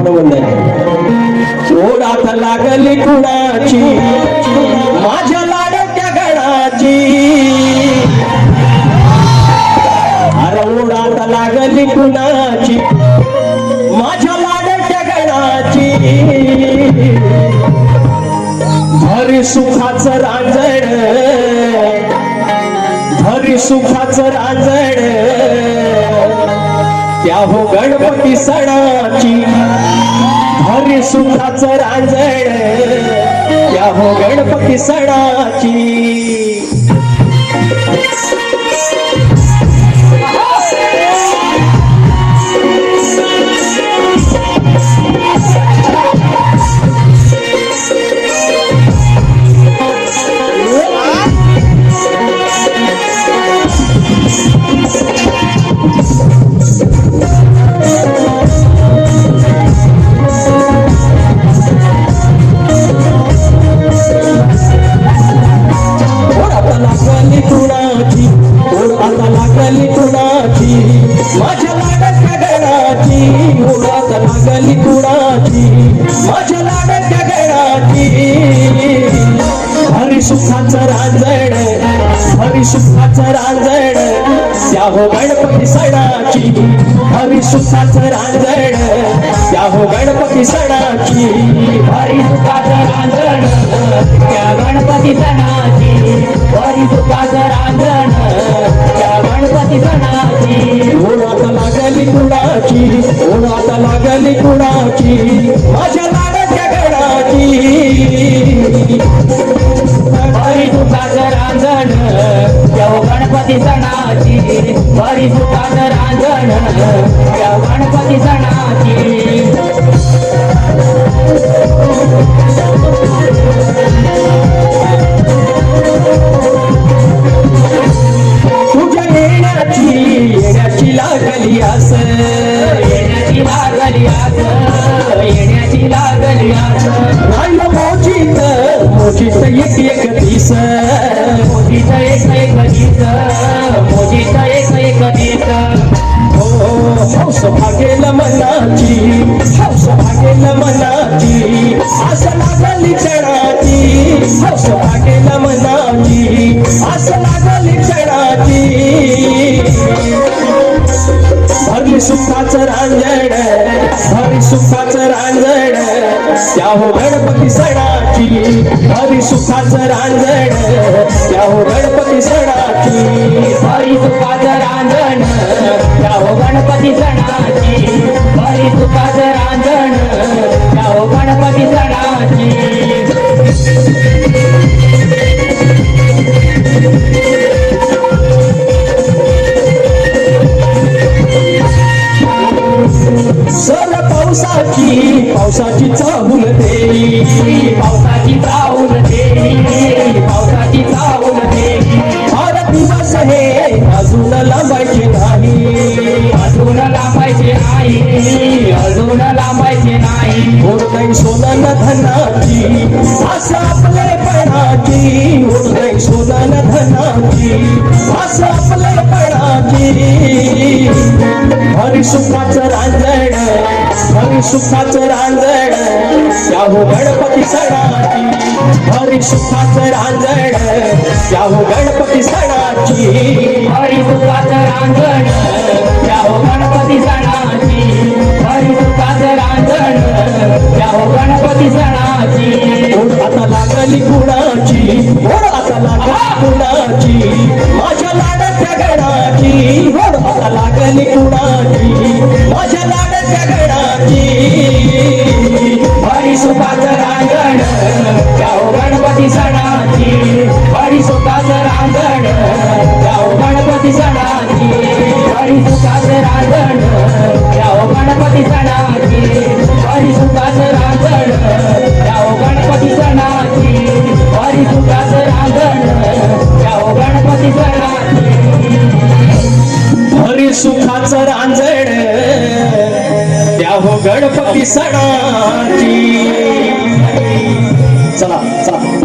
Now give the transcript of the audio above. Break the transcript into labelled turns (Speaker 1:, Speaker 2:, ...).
Speaker 1: कृष्णवंदन ओढात लागली कुणाची माझ्या लाडक्या गणाची अरे ओढात लागली कुणाची माझ्या लाडक्या गणाची हरी सुखाचं रांजण हरी सुखाचं रांजण त्या हो गणपती सणाची हरी सुखाचं रांजण त्या हो गणपती सणाची माझ्या लाडक्या गणाची ओढात लागली कुणाची माझ्या लाडक्या गणाची हरी सुखाचं रांजण हरी सुखाचं रांजण त्या हो गणपती सणाची हरी सुखाचं रांजण त्या हो गणपती सणाची
Speaker 2: हरी सुखाचं रांजण त्या गणपती सणाची हरी सुखाचं रांजण त्या गणपती सणाची
Speaker 1: ओढात लागली कुणाची ओढात लागली कुणाची माझ्या लाडक्या गणाची
Speaker 2: हरी सुखाचं रांजण त्या गणपती सणाची हरी सुखाचं रांजण त्या गणपती सणाची
Speaker 1: तुझ्या येण्याची लागली आस
Speaker 2: येण्याची लागली आस येण्याची लागली आस
Speaker 1: राहिलं मोजीत मोजीत एक दिस
Speaker 2: मोजीत एक दिस मोजीत एक दिस
Speaker 1: हौस भागेल मनाची हौस भागेल मनाची आस लागली क्षणाची हौस भागेल मनाची आस लागली क्षणाची हरी सुखाचं रांजण हरी सुखाचं रांजण त्या हो गणपती सणाची हरी सुखाचं रांजण त्या हो गणपती सणाची
Speaker 2: हरी सुखाचं रांजण त्या हो गणपती सणाची हरी सुखाचं रांजण त्या हो गणपती सणाची
Speaker 1: सर पावसाची चाहूल देई
Speaker 2: पावसाची चाहूल देई पावसाची चाहूल देई
Speaker 1: फार दिवस हे अजून लांबायचे नाही
Speaker 2: अजून लांबायचे नाही अजून लांबायचे नाही
Speaker 1: होत नाही सोनं धनाची असं आपले पणाची होत नाही सोनं धनाची असं आपले पणाची हरी सुखाचं रांजण हरी सुखाचं रांजण त्या हो गणपती सणाची हरी सुखाचं रांजण त्या हो गणपती सणाची
Speaker 2: हरी सुखाचं रांजण त्या हो गणपती सणाची हरी सुखाचं रांजण त्या हो गणपती सणाची
Speaker 1: आता लागली कुणाची आता लागली कुणाची माझ्या लाडक्या गणाची आता लागली कुणाची माझ्या लाडक्या गणाची
Speaker 2: हरी सुखाचं रांजण त्या हो गणपती सणाची हरी सुखाचं रांजण त्या हो गणपती सणाची हरी सुखाचं रांजण त्या हो गणपती सणाची हरी सुखाचं रांजण त्या हो गणपती सणाची हरी सुखाचं रांजण त्या हो गणपती सणाची
Speaker 1: हरी सुखाचं रांजण त्या हो गणपती सणाची चला चला